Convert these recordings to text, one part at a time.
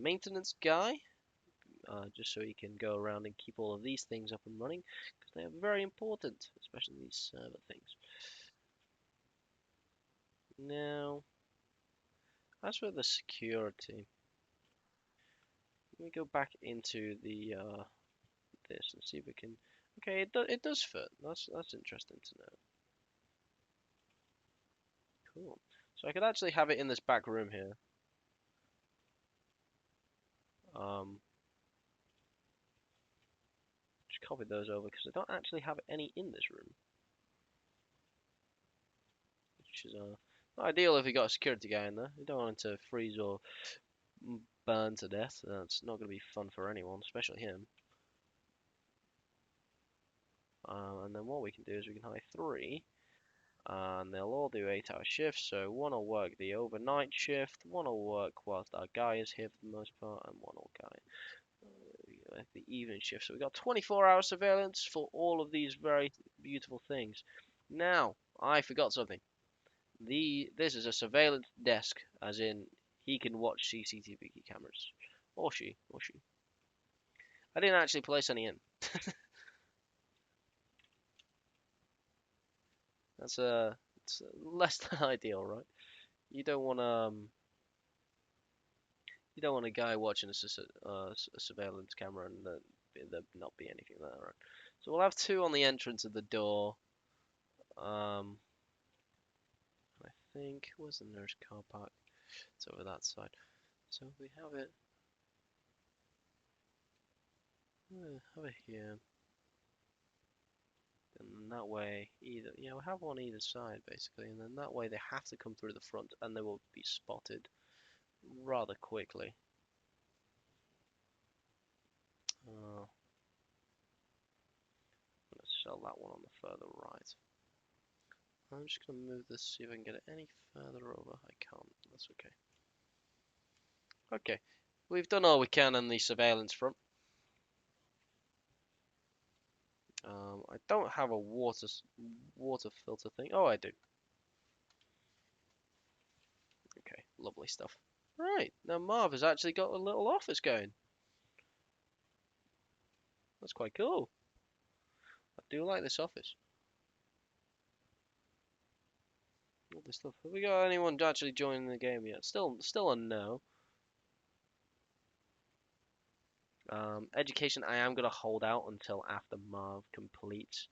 maintenance guy, just so he can go around and keep all of these things up and running, because they are very important, especially these server things. Now, as for the security, let me go back into the this and see if we can. Okay, it does fit. That's interesting to know. Cool. So I could actually have it in this back room here. Um, just copy those over because I don't actually have any in this room, which is not ideal if you got a security guy in there. You don't want him to freeze or burn to death. That's not going to be fun for anyone, especially him. And then what we can do is we can hire three, and they'll all do 8-hour shifts. So one will work the overnight shift, one will work whilst our guy is here for the most part, and one will guy the evening shift. So we got 24-hour surveillance for all of these very beautiful things. Now, I forgot something. This is a surveillance desk, as in he can watch CCTV cameras, or she. I didn't actually place any in. That's it's less than ideal, right? You don't want you don't want a guy watching a surveillance camera and there not be anything there, right? So we'll have two on the entrance of the door. I think where's the nearest car park? It's over that side. So we have it. Have it here. And that way, we'll have one either side basically, and then that way they have to come through the front, and they will be spotted rather quickly. Let's sell that one on the further right. I'm just gonna move this, see if I can get it any further over. I can't. That's okay. Okay, we've done all we can on the surveillance front. I don't have a water filter thing. Oh, I do. Okay, lovely stuff. Right, now Marv has actually got a little office going. That's quite cool. I do like this office. Lovely stuff. Have we got anyone actually joining the game yet? Still a no. Education, I am gonna hold out until after Marv completes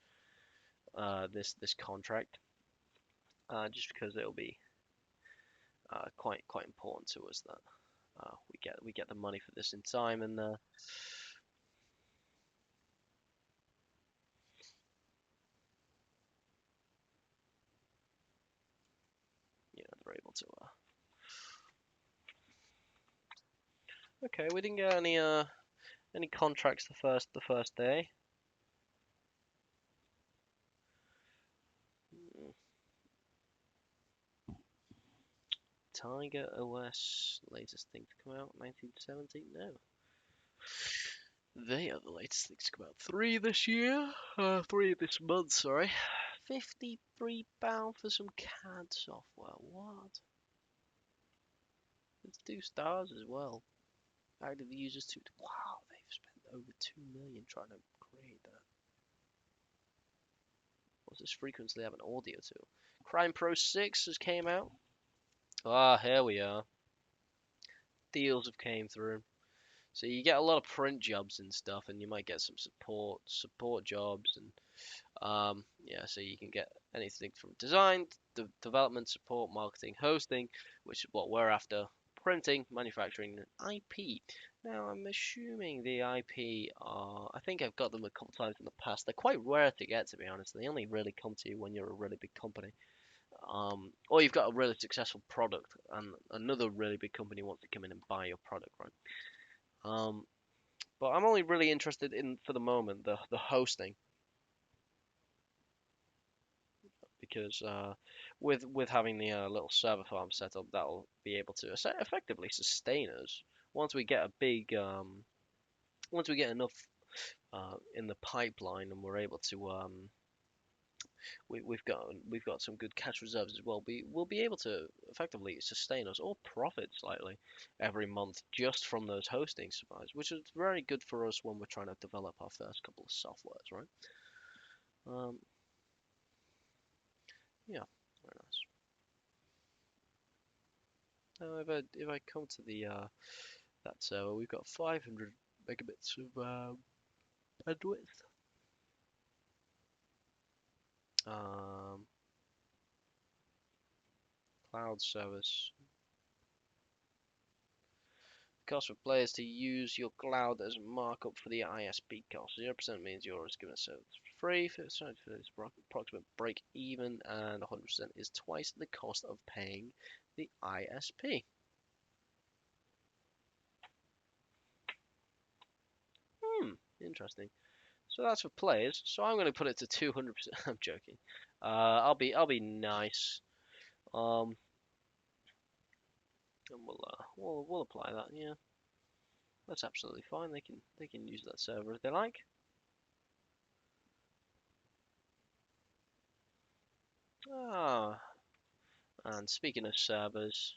this contract, just because it'll be quite important to us that we get the money for this in time, and they're able to. Okay, we didn't get any contracts the first day. Tiger OS, latest thing to come out, 1970? No. They are the latest things to come out. 3 this year? 3 this month, sorry. £53 for some CAD software. What? It's 2 stars as well. Active users 2. Wow, they've spent over 2 million trying to create that. What's this frequency? They have an audio tool. Crime Pro 6 has came out. Ah, here we are. Deals have came through. So you get a lot of print jobs and stuff, and you might get some support jobs, and yeah, so you can get anything from design, development, support, marketing, hosting, which is what we're after, printing, manufacturing, and IP. Now I'm assuming the IP are, I think I've got them a couple times in the past. They're quite rare to get, to be honest. They only really come to you when you're a really big company. Or you've got a really successful product, and another really big company wants to come in and buy your product, right? But I'm only really interested in, for the moment, the hosting, because with having the little server farm set up, that'll be able to effectively sustain us once we get a big once we get enough in the pipeline, and we're able to we've got some good cash reserves as well. We'll be able to effectively sustain us or profit slightly every month just from those hosting supplies, which is very good for us when we're trying to develop our first couple of softwares, right? Um, yeah, very nice. Now, if I come to the that server, we've got 500 megabits of bandwidth. Um, cloud service. Cost for players to use your cloud as a markup for the ISP cost. 0% means you're always given a service for free. 50% for this approximate break even, and 100% is twice the cost of paying the ISP. Interesting. So that's for players. So I'm going to put it to 200%. I'm joking. I'll be nice. Um, and we'll apply that. Yeah, that's absolutely fine. They can use that server if they like. Ah, and speaking of servers,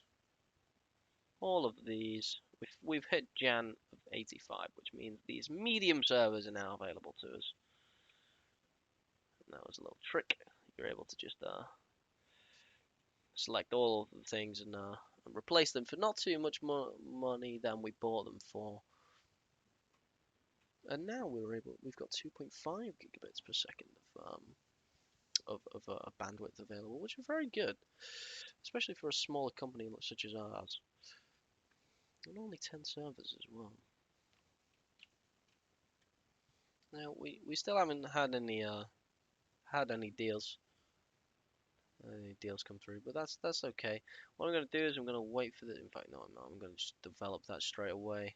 all of these we've hit Jan of 85, which means these medium servers are now available to us. And that was a little trick. You're able to just select all of the things and replace them for not too much more money than we bought them for. And now we've got 2.5 gigabits per second of bandwidth available, which is very good, especially for a smaller company such as ours. And only 10 servers as well. Now we still haven't had any deals come through, but that's okay. What I'm gonna do is I'm gonna wait for the. In fact, no, I'm not. I'm gonna just develop that straight away.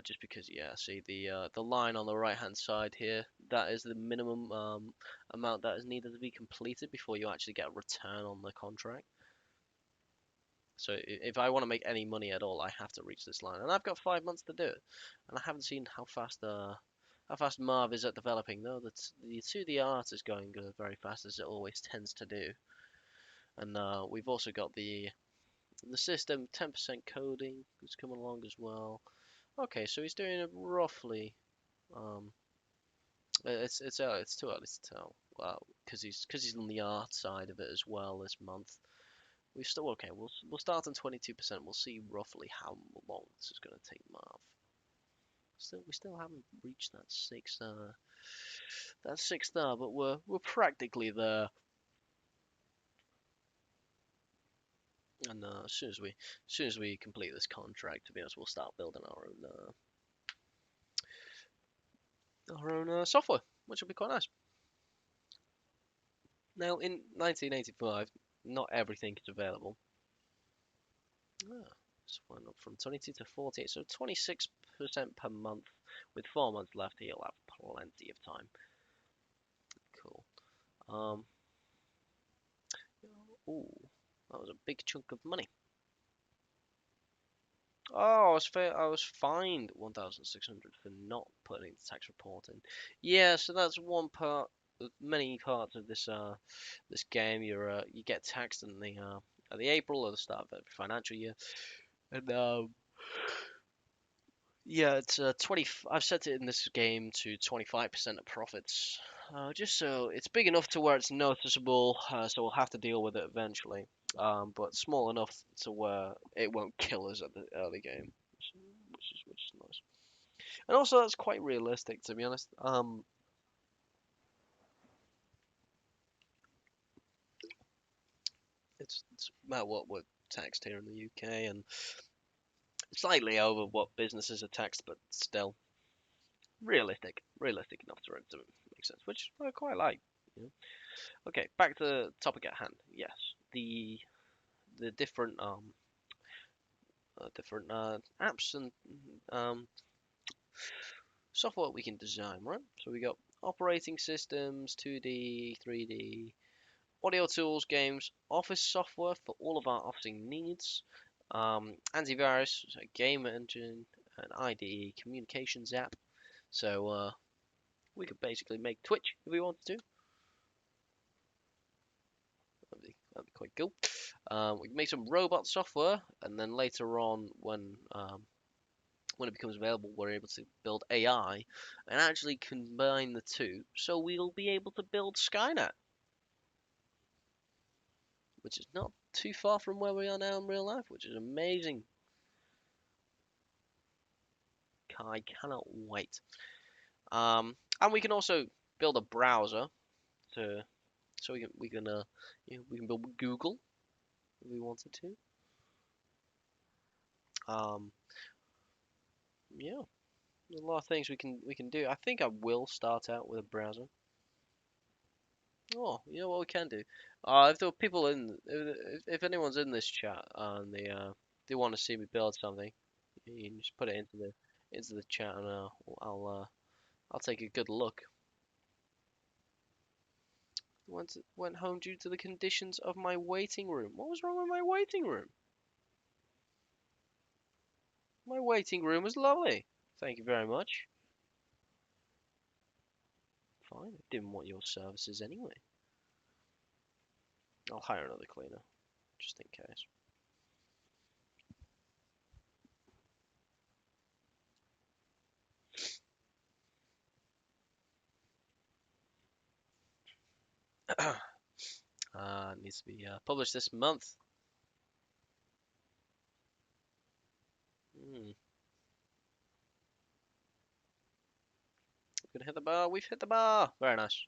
Just because, yeah, see the line on the right hand side here, that is the minimum amount that is needed to be completed before you actually get a return on the contract. So if I want to make any money at all, I have to reach this line, and I've got 5 months to do it. And I haven't seen how fast Marv is at developing, though. The 2D art is going very fast, as it always tends to do. And we've also got the system 10% coding is coming along as well. Okay, so he's doing it roughly. Um, it's too early to tell. Well, because he's on the art side of it as well this month. We still okay. We'll start on 22%. We'll see roughly how long this is going to take Marv. We still haven't reached that sixth star, but we're practically there. And as soon as we complete this contract, to be honest, we'll start building our own software, which will be quite nice. Now, in 1985, not everything is available. Ah, this went up from 22 to 48, so 26% per month. With 4 months left, he'll have plenty of time. Cool. Ooh, that was a big chunk of money. Oh, I was fined 1,600 for not putting the tax report in. Yeah, so that's one part of many parts of this game. You get taxed in the at the April or the start of every financial year, and yeah, it's 20. I've set it in this game to 25% of profits, just so it's big enough to where it's noticeable. So we'll have to deal with it eventually, but small enough to where it won't kill us at the early game, which is nice. And also, that's quite realistic, to be honest. It's about what we're taxed here in the UK, and slightly over what businesses are taxed, but still realistic enough to make sense, which I quite like. You know? Okay, back to the topic at hand. Yes, the different apps and um, software we can design, right? So we got operating systems, 2D, 3D, audio tools, games, office software for all of our officing needs, antivirus, so game engine, an IDE communications app. So we could basically make Twitch if we wanted to. That'd be quite cool. We can make some robot software, and then later on, when it becomes available, we're able to build AI and actually combine the two. So we'll be able to build Skynet, which is not too far from where we are now in real life, which is amazing. I cannot wait. And we can also build a browser to so we can build Google if we wanted to. Um, yeah, there's a lot of things we can do. I think I will start out with a browser. Oh, you know what we can do? If there are people if anyone's in this chat and they want to see me build something, you can just put it into the chat and I'll take a good look. Went home due to the conditions of my waiting room. What was wrong with my waiting room? My waiting room was lovely. Thank you very much. Fine, I didn't want your services anyway. I'll hire another cleaner, just in case. It needs to be published this month. Hmm. We're gonna hit the bar. We've hit the bar. Very nice.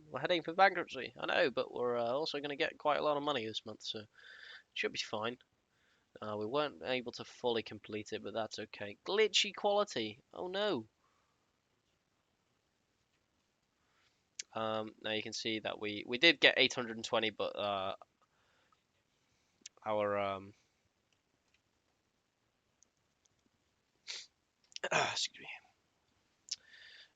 We're heading for bankruptcy. I know, but we're also gonna get quite a lot of money this month, so it should be fine. We weren't able to fully complete it, but that's okay. Glitchy quality. Oh no. Now you can see that we did get 820, but our excuse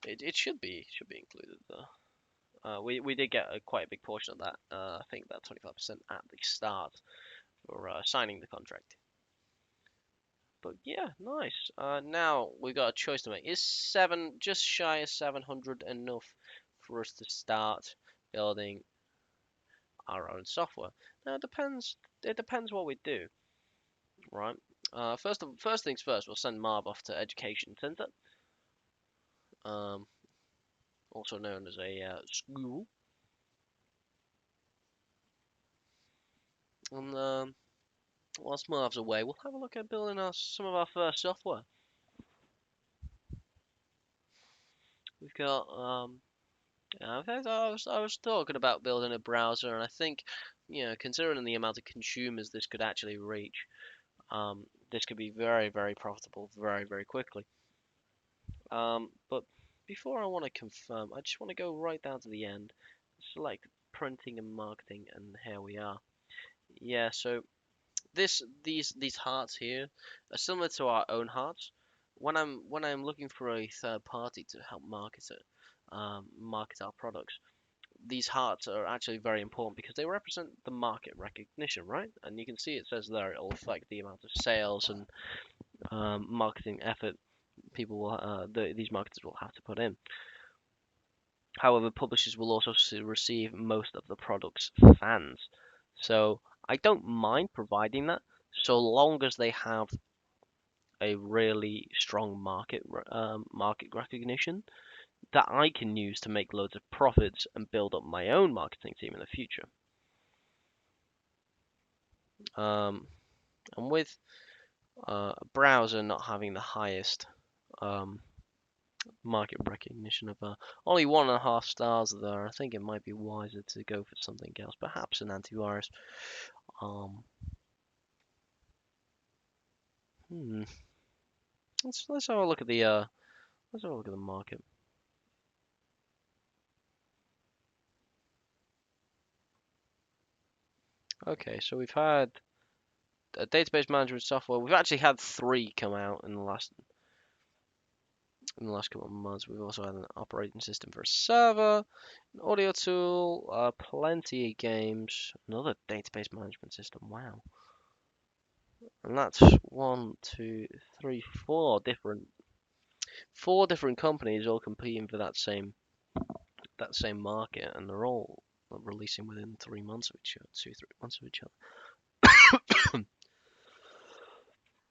me, it should be included though. We did get quite a big portion of that. I think about 25% at the start for signing the contract. But yeah, nice. Now we got a choice to make. Is just shy of 700 enough for us to start building our own software? Now it depends. It depends what we do, right? First things first, we'll send Marv off to Education Center, um, also known as a school, and whilst Marv's away, we'll have a look at building some of our first software. We've got I was talking about building a browser, and I think, considering the amount of consumers this could actually reach, this could be very, very profitable very, very quickly. But before I want to confirm, I just want to go right down to the end, select printing and marketing, and here we are. Yeah, so these hearts here are similar to our own hearts. When I'm looking for a third party to help market our products, these hearts are actually very important because they represent the market recognition, right? And you can see it says there it'll affect the amount of sales and marketing effort these marketers will have to put in. However, publishers will also receive most of the product's fans. So I don't mind providing that so long as they have a really strong market recognition that I can use to make loads of profits and build up my own marketing team in the future. And with a browser not having the highest market recognition of only 1.5 stars there, I think it might be wiser to go for something else, perhaps an antivirus. Um, hmm. Let's have a look at the market. Okay, so we've had a database management software. We've actually had 3 come out in the last couple of months. We've also had an operating system for a server, an audio tool, plenty of games, another database management system. Wow, and that's one, two, three, four different companies all competing for that same market, and they're all like releasing within 3 months of each other, 2, 3 months of each other.